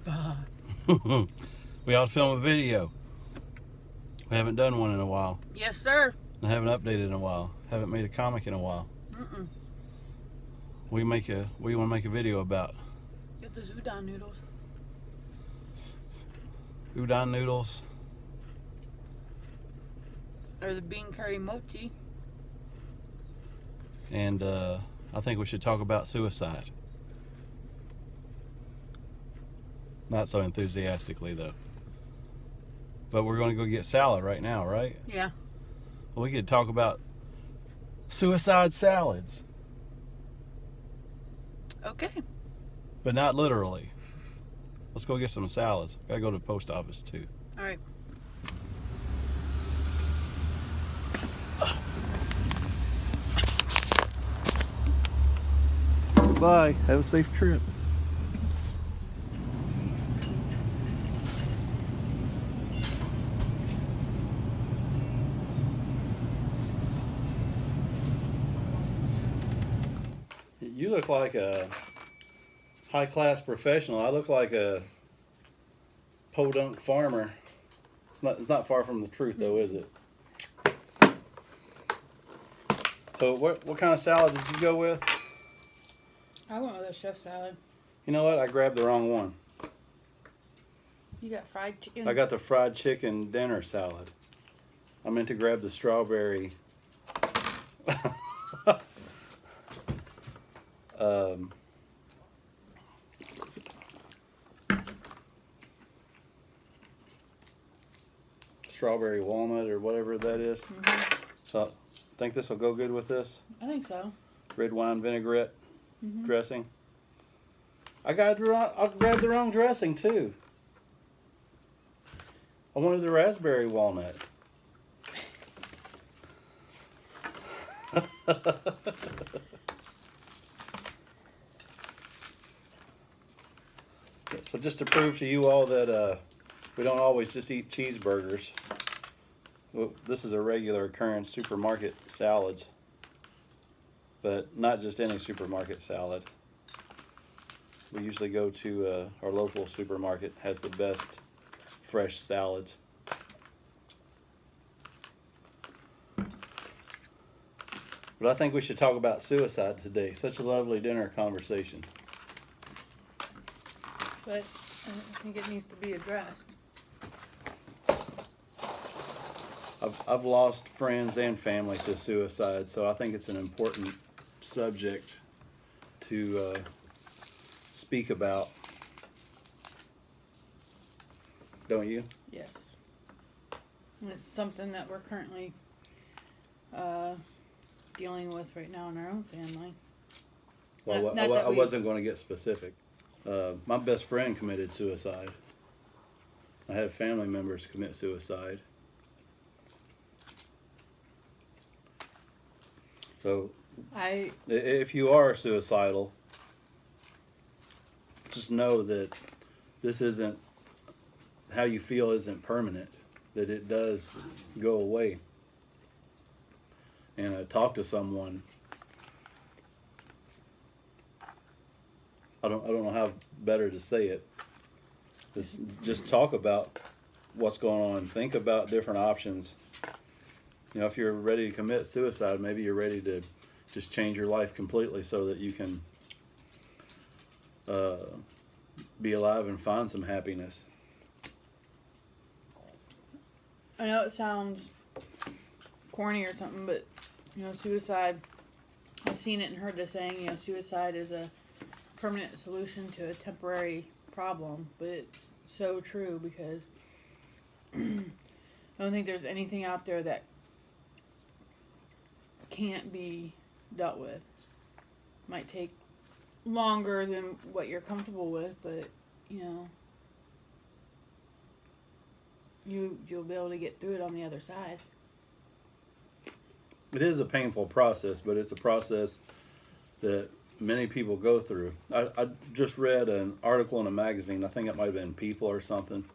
We ought to film a video. We haven't done one in a while. Yes, sir. I haven't updated in a while. Haven't made a comic in a while. We want to make a video about Get those udon noodles. udon noodles. Or the bean curry mochi. And I think we should talk about suicide. Not so enthusiastically though. But we're going to go get salad right now, right? Yeah. Well, we could talk about suicide salads. Okay. But not literally. Let's go get some salads. Gotta go to the post office too. All right. Bye. Have a safe trip. You look like a high-class professional. I look like a podunk farmer. It's not far from the truth, though, is it? So, what kind of salad did you go with? I went with a chef salad. You know what? I grabbed the wrong one. You got fried chicken? I got the fried chicken dinner salad. I meant to grab the strawberry. Strawberry walnut or whatever that is. So I think this will go good with this. I think so. Red wine vinaigrette dressing. I grabbed the wrong dressing too. I wanted the raspberry walnut. So just to prove to you all that we don't always just eat cheeseburgers. Well, this is a regular occurrence, supermarket salads. But not just any supermarket salad. We usually go to our local supermarket, has the best fresh salads. But I think we should talk about suicide today. Such a lovely dinner conversation. But I think it needs to be addressed. I've lost friends and family to suicide, so I think it's an important subject to speak about. Don't you? Yes. And it's something that we're currently dealing with right now in our own family. Well, I wasn't going to get specific. My best friend committed suicide. I had family members commit suicide. So, if you are suicidal, just know that this isn't, how you feel isn't permanent, that it does go away. And talk to someone. I don't know how better to say it. Just talk about what's going on. Think about different options. You know, if you're ready to commit suicide, maybe you're ready to just change your life completely so that you can be alive and find some happiness. I know it sounds corny or something, but, you know, suicide, I've seen it and heard the saying, you know, suicide is a permanent solution to a temporary problem, but it's so true because I don't think there's anything out there that can't be dealt with. Might take longer than what you're comfortable with, but you know, you'll be able to get through it on the other side. It is a painful process, but it's a process that many people go through. I just read an article in a magazine. I think it might have been People or something.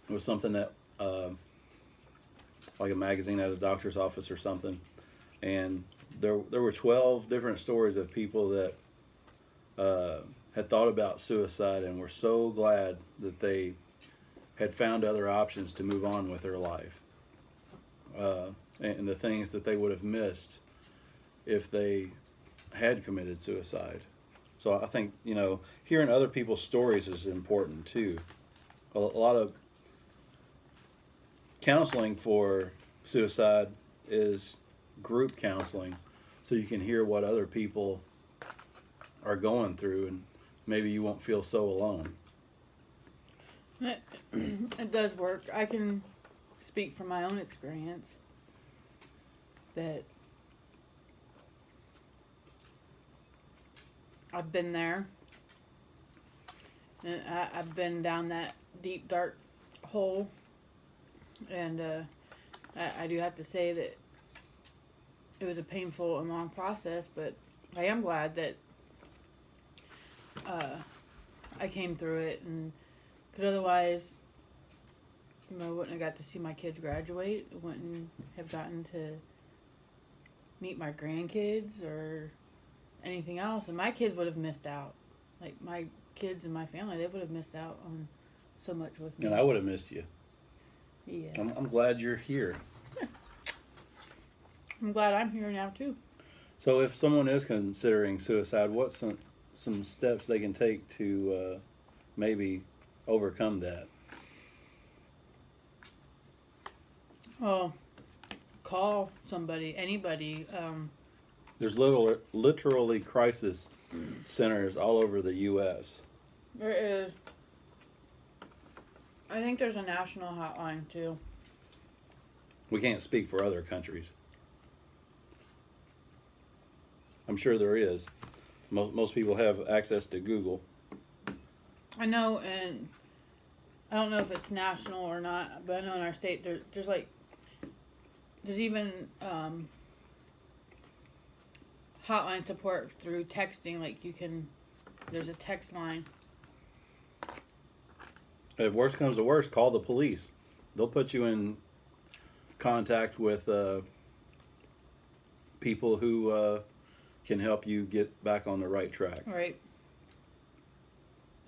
It was something that like a magazine at a doctor's office or something, and there were 12 different stories of people that had thought about suicide and were so glad that they had found other options to move on with their life, and the things that they would have missed if they had committed suicide. So I think, hearing other people's stories is important too. A lot of counseling for suicide is group counseling, so you can hear what other people are going through, and maybe you won't feel so alone. It does work. I can speak from my own experience that I've been there, and I've been down that deep, dark hole, and I do have to say that it was a painful and long process, but I am glad that I came through it, and because otherwise, I wouldn't have got to see my kids graduate. I wouldn't have gotten to meet my grandkids or anything else, and my kids would have missed out. Like, my kids and my family, they would have missed out on so much with me. And I would have missed you. Yeah. I'm glad you're here. I'm glad I'm here now too. So if someone is considering suicide, what's some steps they can take to maybe overcome that? Well, call somebody, anybody. There's literally crisis centers all over the U.S. There is. I think there's a national hotline too. We can't speak for other countries. I'm sure there is. Most people have access to Google. I know, and I don't know if it's national or not, but I know in our state there's even hotline support through texting. Like, there's a text line. If worse comes to worse, call the police. They'll put you in contact with people who can help you get back on the right track. Right.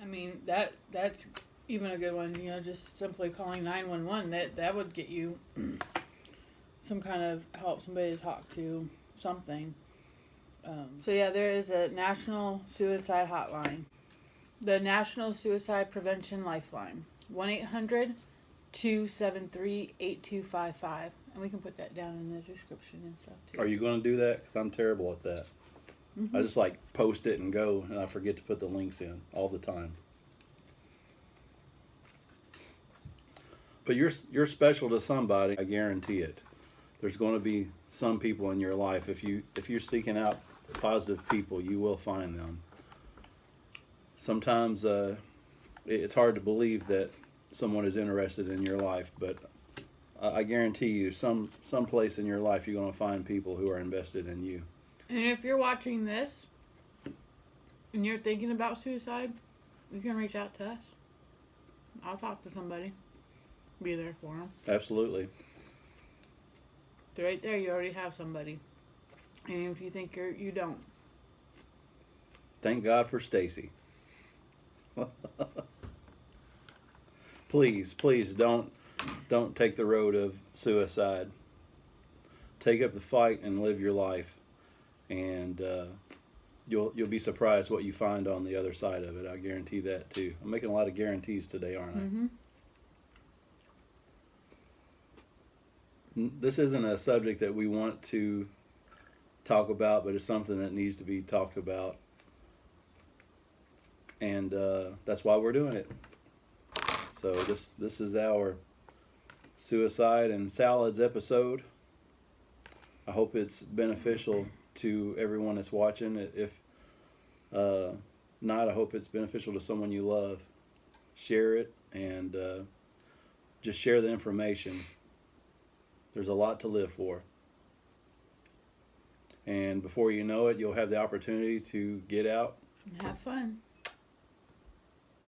I mean, that's even a good one. Just simply calling 911. That would get you some kind of help, somebody to talk to, something. So yeah, there is a national suicide hotline. The National Suicide Prevention Lifeline, 1-800-273-8255. And we can put that down in the description and stuff too. Are you going to do that? Because I'm terrible at that. Mm-hmm. I just post it and go, and I forget to put the links in all the time. But you're special to somebody, I guarantee it. There's going to be some people in your life. If you're seeking out positive people, you will find them. Sometimes it's hard to believe that someone is interested in your life, but I guarantee you, some place in your life, you're going to find people who are invested in you. And if you're watching this and you're thinking about suicide, you can reach out to us. I'll talk to somebody. Be there for them. Absolutely. Right there, you already have somebody. And if you think you don't. Thank God for Stacy. Please don't take the road of suicide. Take up the fight and live your life, and you'll be surprised what you find on the other side of it. I guarantee that too. I'm making a lot of guarantees today, aren't I? Mm-hmm. This isn't a subject that we want to talk about, but it's something that needs to be talked about, and that's why we're doing it. So this is our suicide and salads episode. I hope it's beneficial to everyone that's watching. If not, I hope it's beneficial to someone you love. Share it, and just share the information. There's a lot to live for. And before you know it, you'll have the opportunity to get out Have fun.